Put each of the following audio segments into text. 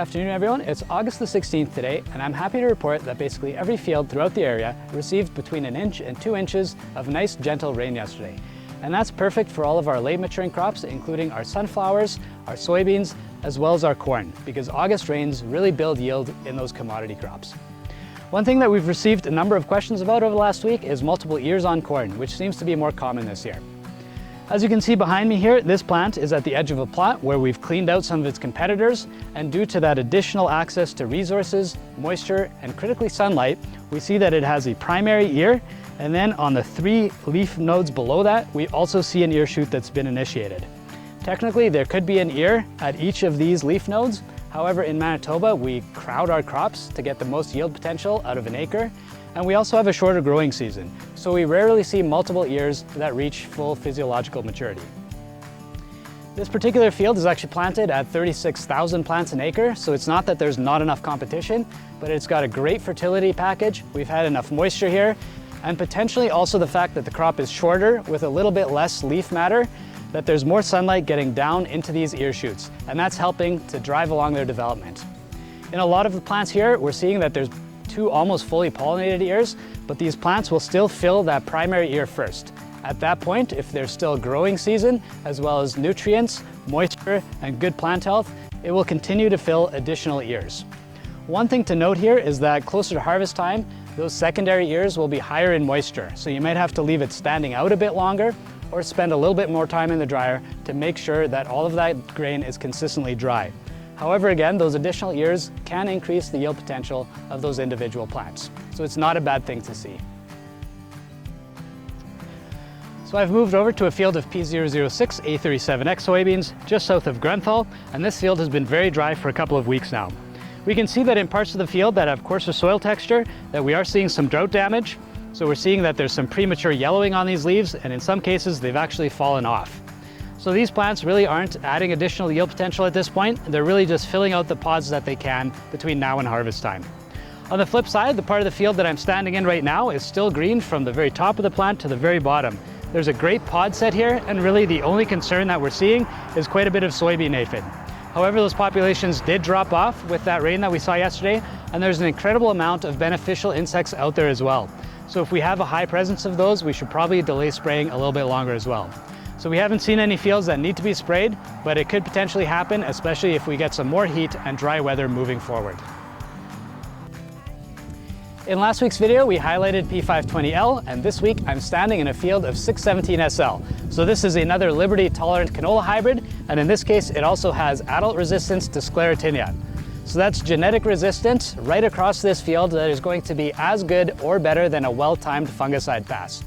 afternoon, everyone. It's August the 16th today, and I'm happy to report that basically every field throughout the area received between 1 inch and 2 inches of nice, gentle rain yesterday. And that's perfect for all of our late maturing crops, including our sunflowers, our soybeans, as well as our corn, because August rains really build yield in those commodity crops. One thing that we've received a number of questions about over the last week is multiple ears on corn, which seems to be more common this year. As you can see behind me here, this plant is at the edge of a plot where we've cleaned out some of its competitors, and due to that additional access to resources, moisture, and critically sunlight, we see that it has a primary ear, and then on the 3 leaf nodes below that, we also see an ear shoot that's been initiated. Technically, there could be an ear at each of these leaf nodes. However, in Manitoba, we crowd our crops to get the most yield potential out of an acre, and we also have a shorter growing season, so we rarely see multiple ears that reach full physiological maturity. This particular field is actually planted at 36,000 plants an acre, so it's not that there's not enough competition, but it's got a great fertility package. We've had enough moisture here, and potentially also the fact that the crop is shorter with a little bit less leaf matter, that there's more sunlight getting down into these ear shoots, and that's helping to drive along their development. In a lot of the plants here, we're seeing that there's 2 almost fully pollinated ears, but these plants will still fill that primary ear first. At that point, if there's still growing season, as well as nutrients, moisture, and good plant health, it will continue to fill additional ears. One thing to note here is that closer to harvest time, those secondary ears will be higher in moisture, so you might have to leave it standing out a bit longer or spend a little bit more time in the dryer to make sure that all of that grain is consistently dry. However, again, those additional ears can increase the yield potential of those individual plants, so it's not a bad thing to see. So I've moved over to a field of P006 A37X soybeans just south of Grunthal, and this field has been very dry for a couple of weeks now. We can see that in parts of the field that have coarser soil texture that we are seeing some drought damage. So we're seeing that there's some premature yellowing on these leaves, and in some cases they've actually fallen off. So these plants really aren't adding additional yield potential at this point. They're really just filling out the pods that they can between now and harvest time. On the flip side, the part of the field that I'm standing in right now is still green from the very top of the plant to the very bottom. There's a great pod set here, and really the only concern that we're seeing is quite a bit of soybean aphid. However, those populations did drop off with that rain that we saw yesterday, and there's an incredible amount of beneficial insects out there as well. So if we have a high presence of those, we should probably delay spraying a little bit longer as well. So we haven't seen any fields that need to be sprayed, but it could potentially happen, especially if we get some more heat and dry weather moving forward. In last week's video, we highlighted P520L, and this week I'm standing in a field of 617SL. So this is another Liberty-tolerant canola hybrid, and in this case, it also has adult resistance to sclerotinia. So that's genetic resistance right across this field that is going to be as good or better than a well-timed fungicide pass.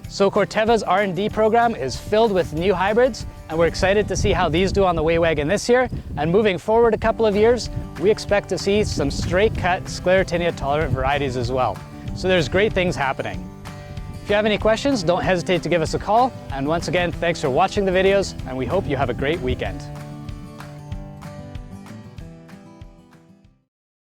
So Corteva's R&D program is filled with new hybrids, and we're excited to see how these do on the way wagon this year. And moving forward a couple of years, we expect to see some straight cut sclerotinia tolerant varieties as well. So there's great things happening. If you have any questions, don't hesitate to give us a call. And once again, thanks for watching the videos, and we hope you have a great weekend.